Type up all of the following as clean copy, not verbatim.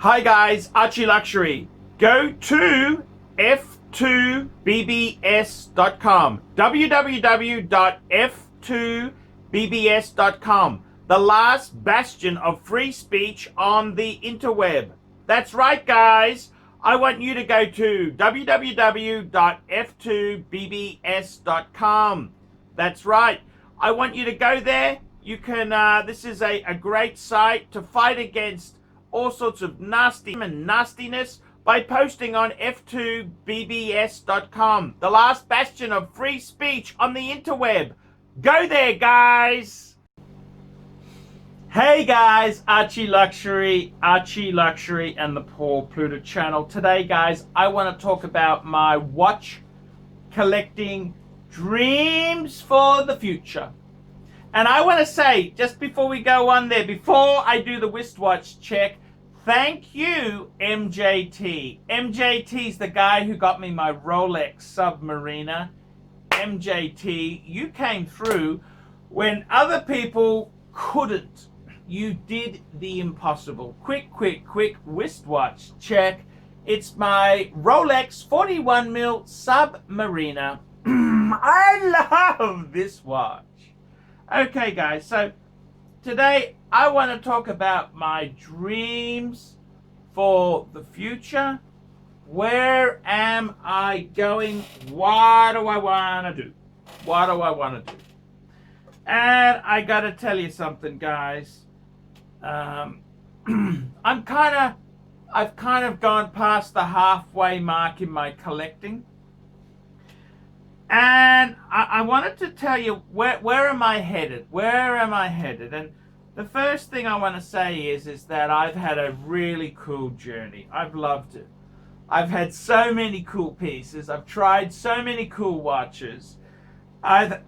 Hi guys, ArchieLuxury. Go to f2bbs.com. www.f2bbs.com. The last bastion of free speech on the interweb. That's right, guys. I want you to go to www.f2bbs.com. That's right. I want you to go there. You can, this is a great site to fight against all sorts of nastiness by posting on f2bbs.com, the last bastion of free speech on the interweb. Go there, guys. Hey guys, ArchieLuxury and the Paul Pluta channel. Today, guys, I want to talk about my watch collecting dreams for the future. And I want to say, just before we go on there, before I do the wristwatch check, thank you, MJT. MJT's the guy who got me my Rolex Submariner. MJT, you came through when other people couldn't. You did the impossible. Quick wristwatch check. It's my Rolex 41mm Submariner. I love this watch. Okay, guys, so today I want to talk about my dreams for the future. Where am I going? What do I want to do? What do I want to do? And I got to tell you something, guys. I've kind of gone past the halfway mark in my collecting. And I wanted to tell you where am I headed? Where am I headed? And the first thing I want to say is that I've had a really cool journey. I've loved it. I've had so many cool pieces. I've tried so many cool watches. I've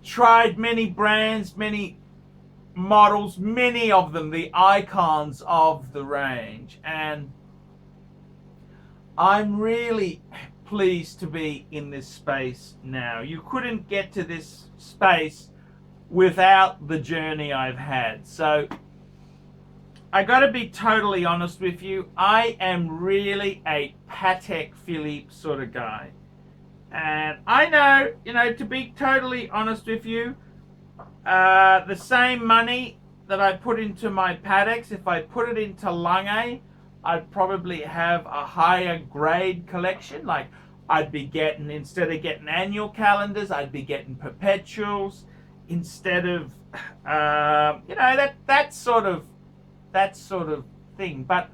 tried many brands, many models, many of them the icons of the range. And I'm really pleased to be in this space now. You couldn't get to this space without the journey I've had. So I got to be totally honest with you. I am really a Patek Philippe sort of guy. And I know, to be totally honest with you, the same money that I put into my Pateks, if I put it into Lange, I'd probably have a higher grade collection. Like I'd be getting, instead of getting annual calendars, I'd be getting perpetuals instead of, that sort of thing. But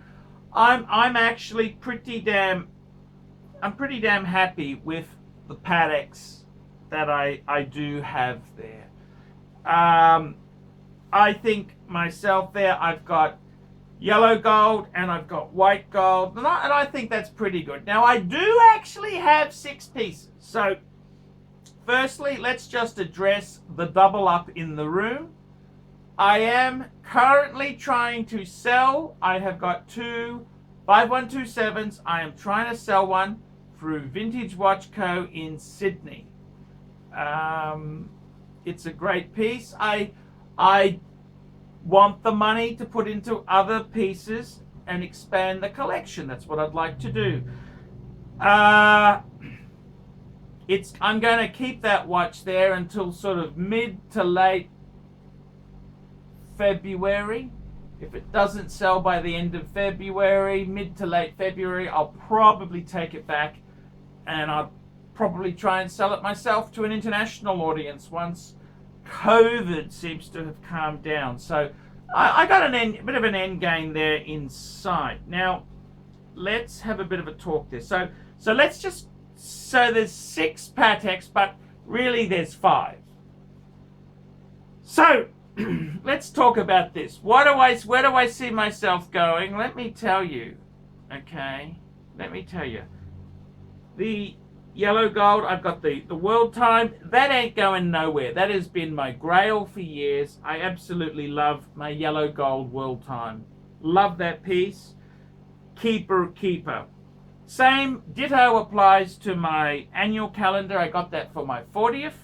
I'm actually pretty damn happy with the Pateks that I do have there. I think myself there, I've got yellow gold and I've got white gold, and I think that's pretty good. Now I do actually have 6 pieces. So firstly, let's just address the double up in the room. I am currently trying to sell. I have got 2 5127s. I am trying to sell one through Vintage Watch Co. in Sydney. It's a great piece. I want the money to put into other pieces and expand the collection. That's what I'd like to do. I'm going to keep that watch there until sort of mid to late February. If it doesn't sell by the end of February, mid to late February, I'll probably take it back and I'll probably try and sell it myself to an international audience once COVID seems to have calmed down. So I got a bit of an end game there in sight. Now let's have a bit of a talk there. So there's 6 Pateks, but really there's 5. So let's talk about this. Where do I see myself going? Let me tell you. Okay, let me tell you. The yellow gold, I've got the world time. That ain't going nowhere. That has been my grail for years. I absolutely love my yellow gold world time. Love that piece. Keeper. Same ditto applies to my annual calendar. I got that for my 40th.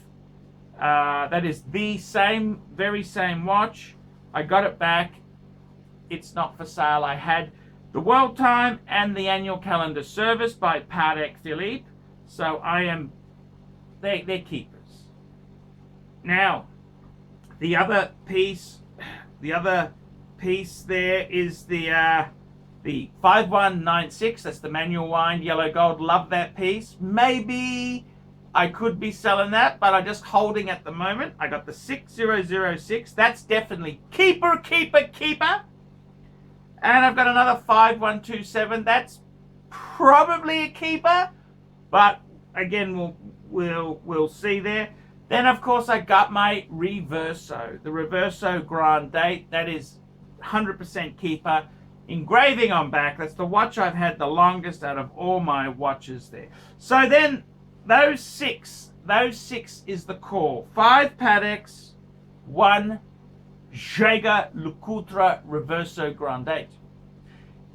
That is the very same watch. I got it back. It's not for sale. I had the World Time and the Annual Calendar Service by Patek Philippe. So they're keepers. Now, the other piece there is the 5196. That's the manual wind yellow gold. Love that piece. Maybe I could be selling that, but I'm just holding at the moment. I got the 6006. That's definitely keeper. And I've got another 5127. That's probably a keeper, but again, we'll see there. Then, of course, I got my Reverso, the Reverso Grand Date. That is 100% keeper. Engraving on back. That's the watch I've had the longest out of all my watches there. So then, those six is the core. 5 Pateks, 1 ArchieLuxury Reverso Grand Date.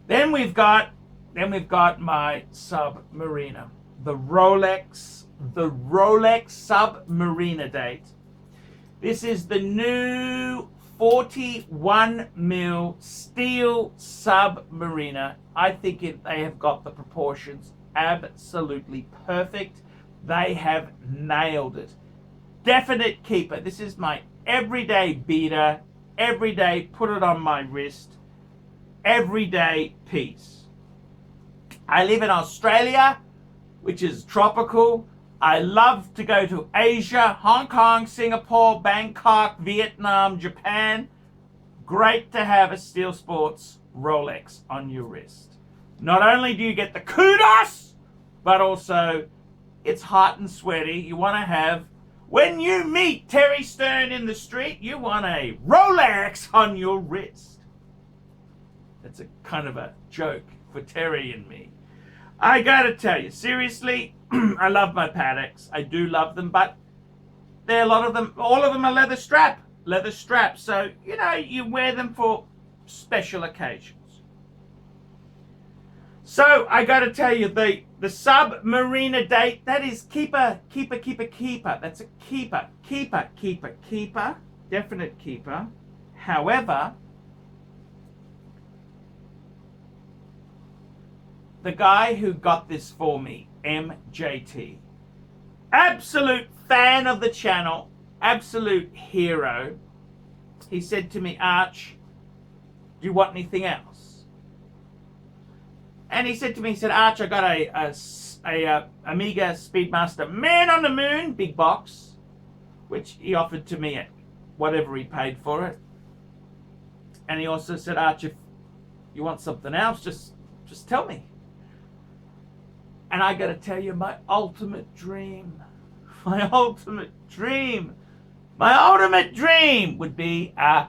Then we've got my Submariner, the Rolex Submariner Date. This is the new 41mm steel Submariner. I think they have got the proportions absolutely perfect. They have nailed it. Definite keeper. This is my everyday beater. Every day, put it on my wrist. Everyday piece. I live in Australia, which is tropical. I love to go to Asia, Hong Kong, Singapore, Bangkok, Vietnam, Japan. Great to have a Steel Sports Rolex on your wrist. Not only do you get the kudos, but also it's hot and sweaty. You want to have, when you meet Terry Stern in the street, you want a Rolex on your wrist. That's a kind of a joke for Terry and me. I gotta tell you, seriously, I love my Pateks. I do love them, but there are a lot of them, all of them are leather strap. So, you wear them for special occasions. So, I gotta tell you, the Submariner Date, that is keeper. That's a keeper. Definite keeper. However, the guy who got this for me, MJT, absolute fan of the channel, absolute hero. He said to me, Arch, do you want anything else? And he said, Arch, I got a Omega Speedmaster Man on the Moon, big box, which he offered to me at whatever he paid for it. And he also said, Arch, if you want something else, just tell me. And I got to tell you, my ultimate dream would be a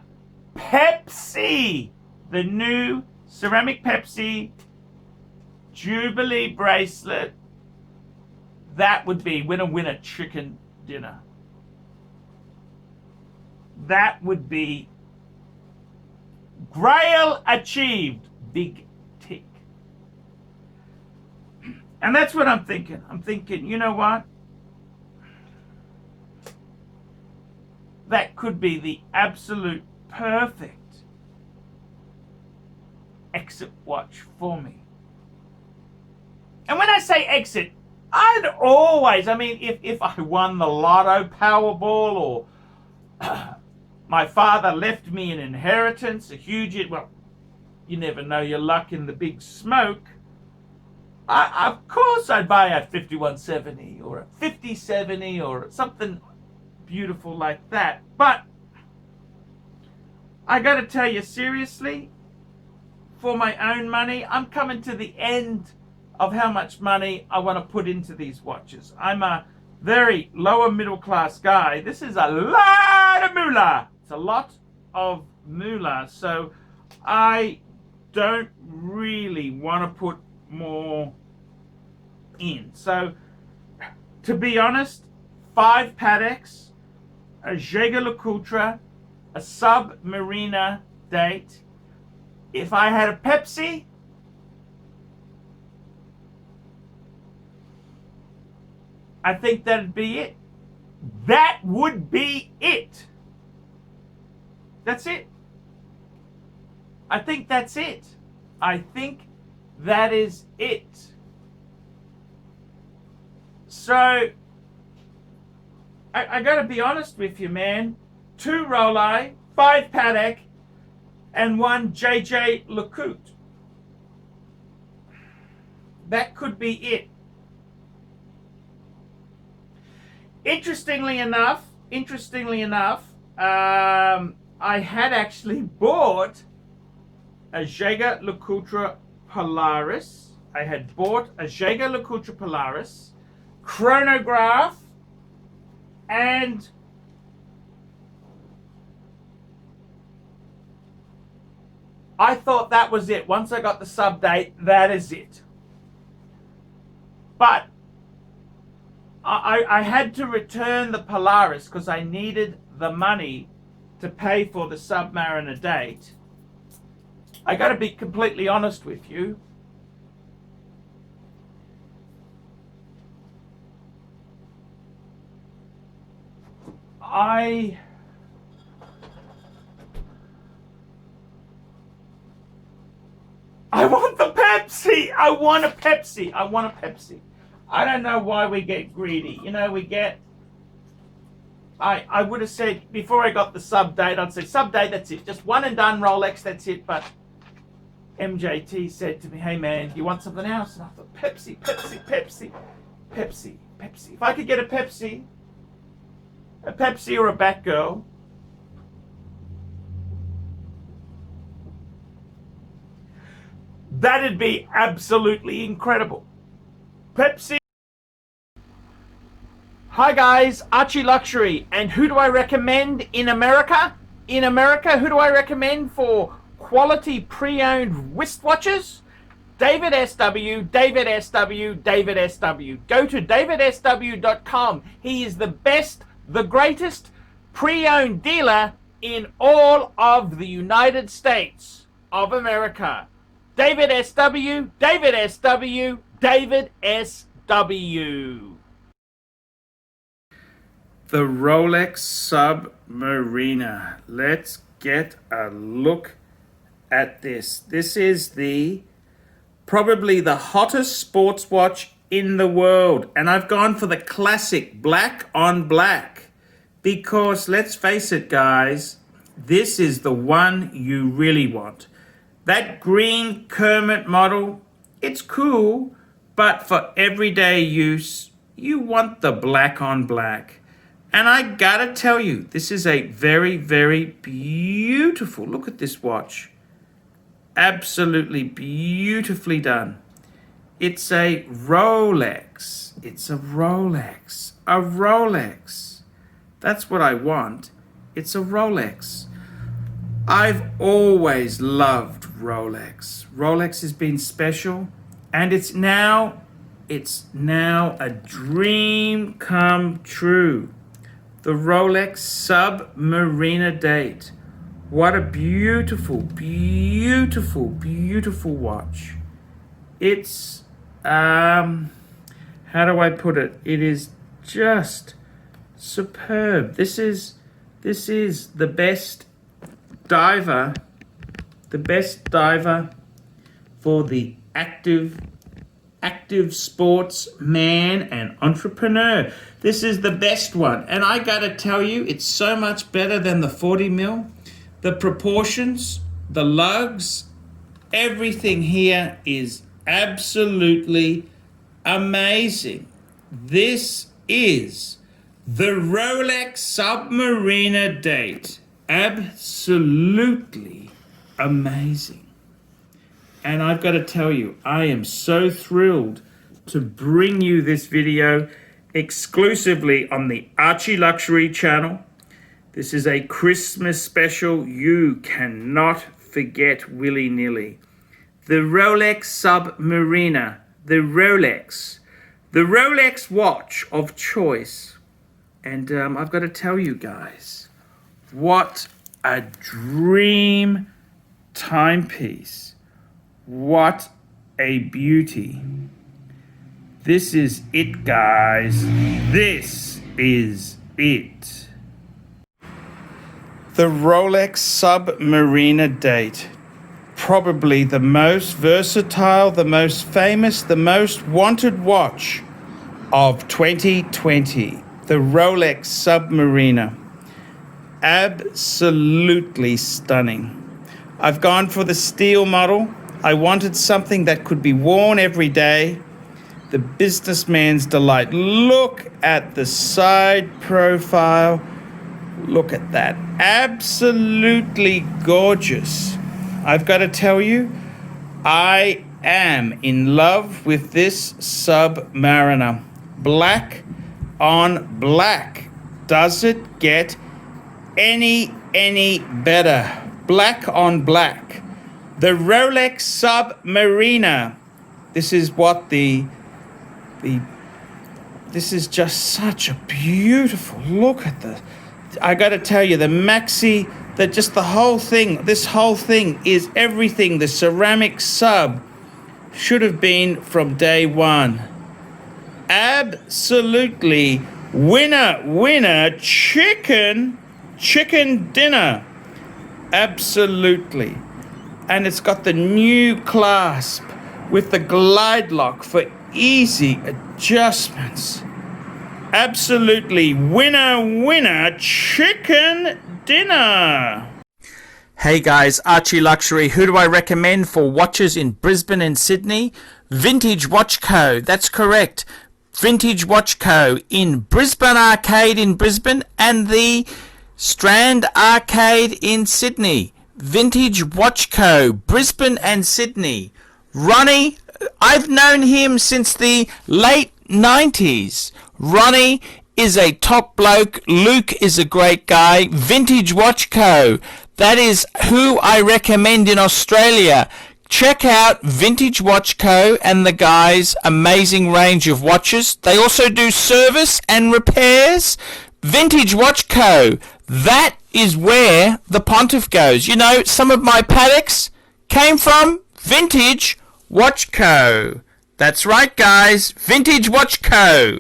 Pepsi, the new ceramic Pepsi Jubilee bracelet. That would be winner chicken dinner. That would be grail achieved. Big tick. And that's what I'm thinking. I'm thinking, you know what? That could be the absolute perfect exit watch for me. And when I say exit, I'd always, if I won the lotto Powerball, or my father left me an inheritance, a huge, well, you never know your luck in the big smoke. Of course I'd buy a 5170 or a 5070 or something beautiful like that. But I got to tell you, seriously, for my own money, I'm coming to the end of how much money I want to put into these watches. I'm a very lower middle class guy. This is a lot of moolah. It's a lot of moolah. So I don't really want to put more in. So to be honest, 5 Pateks, a ArchieLuxury, a Submariner Date. If I had a Pepsi, I think that'd be it. That would be it. That's it. I think that's it. I think that is it. So, I gotta be honest with you, man. 2 Rolex, 5 Patek, and 1 JJ That could be it. Interestingly enough, I had actually bought a Jaeger-LeCoultre Polaris. I had bought a Jaeger-LeCoultre Polaris chronograph, and I thought that was it. Once I got the sub date, that is it. But I had to return the Polaris because I needed the money to pay for the Submariner date. I got to be completely honest with you. I want the Pepsi. I want a Pepsi. I don't know why we get greedy. You know, we get... I would have said, before I got the sub date, I'd say, sub date, that's it. Just one and done Rolex, that's it. But MJT said to me, hey man, do you want something else? And I thought, Pepsi. If I could get a Pepsi or a Batgirl, that'd be absolutely incredible. Pepsi. Hi guys, ArchieLuxury, and who do I recommend in America? In America, who do I recommend for quality pre-owned wristwatches? David SW. Go to davidsw.com. He is the best, the greatest pre-owned dealer in all of the United States of America. David SW. The Rolex Submariner. Let's get a look at this. This is probably the hottest sports watch in the world. And I've gone for the classic black on black. Because let's face it, guys, this is the one you really want. That green Kermit model, it's cool, but for everyday use, you want the black on black. And I gotta tell you, this is a very, very beautiful, look at this watch. Absolutely beautifully done. It's a Rolex. A Rolex. That's what I want. It's a Rolex. I've always loved Rolex. Rolex has been special, and it's now a dream come true. The Rolex Submariner date. What a beautiful, beautiful, beautiful watch. It's, how do I put it? It is just superb. This is the best diver for the active sports man and entrepreneur. This is the best one. And I gotta tell you, it's so much better than the 40 mil. The proportions, the lugs, everything here is absolutely amazing. This is the Rolex Submariner date. Absolutely amazing. And I've got to tell you, I am so thrilled to bring you this video exclusively on the ArchieLuxury channel. This is a Christmas special you cannot forget willy-nilly. The Rolex Submariner, the Rolex watch of choice. And I've got to tell you guys, what a dream timepiece. What a beauty. This is it, guys. This is it. The Rolex Submariner date. probably the most versatile, the most famous, the most wanted watch of 2020, the Rolex Submariner. Absolutely stunning. I've gone for the steel model. I wanted something that could be worn every day. The businessman's delight. Look at the side profile. Look at that. Absolutely gorgeous. I've got to tell you, I am in love with this Submariner. Black on black. Does it get any better? Black on black. The Rolex Submariner. This is what this is just such a beautiful look at the. I got to tell you, the maxi, that just the whole thing, this whole thing is everything the ceramic sub should have been from day one. Absolutely winner chicken dinner. Absolutely. And it's got the new clasp with the glide lock for easy adjustments. Absolutely winner chicken dinner. Hey guys, ArchieLuxury. Who do I recommend for watches in Brisbane and Sydney? Vintage Watch Co. That's correct. Vintage Watch Co. in Brisbane Arcade in Brisbane and the Strand Arcade in Sydney. Vintage Watch Co. Brisbane and Sydney. Ronnie, I've known him since the late 90s. Ronnie is a top bloke. Luke is a great guy. Vintage Watch Co. That is who I recommend in Australia. Check out Vintage Watch Co. and the guys' amazing range of watches. They also do service and repairs. Vintage Watch Co. That is where the Pontiff goes. You know, some of my Pateks came from Vintage Watch Co. That's right, guys. Vintage Watch Co.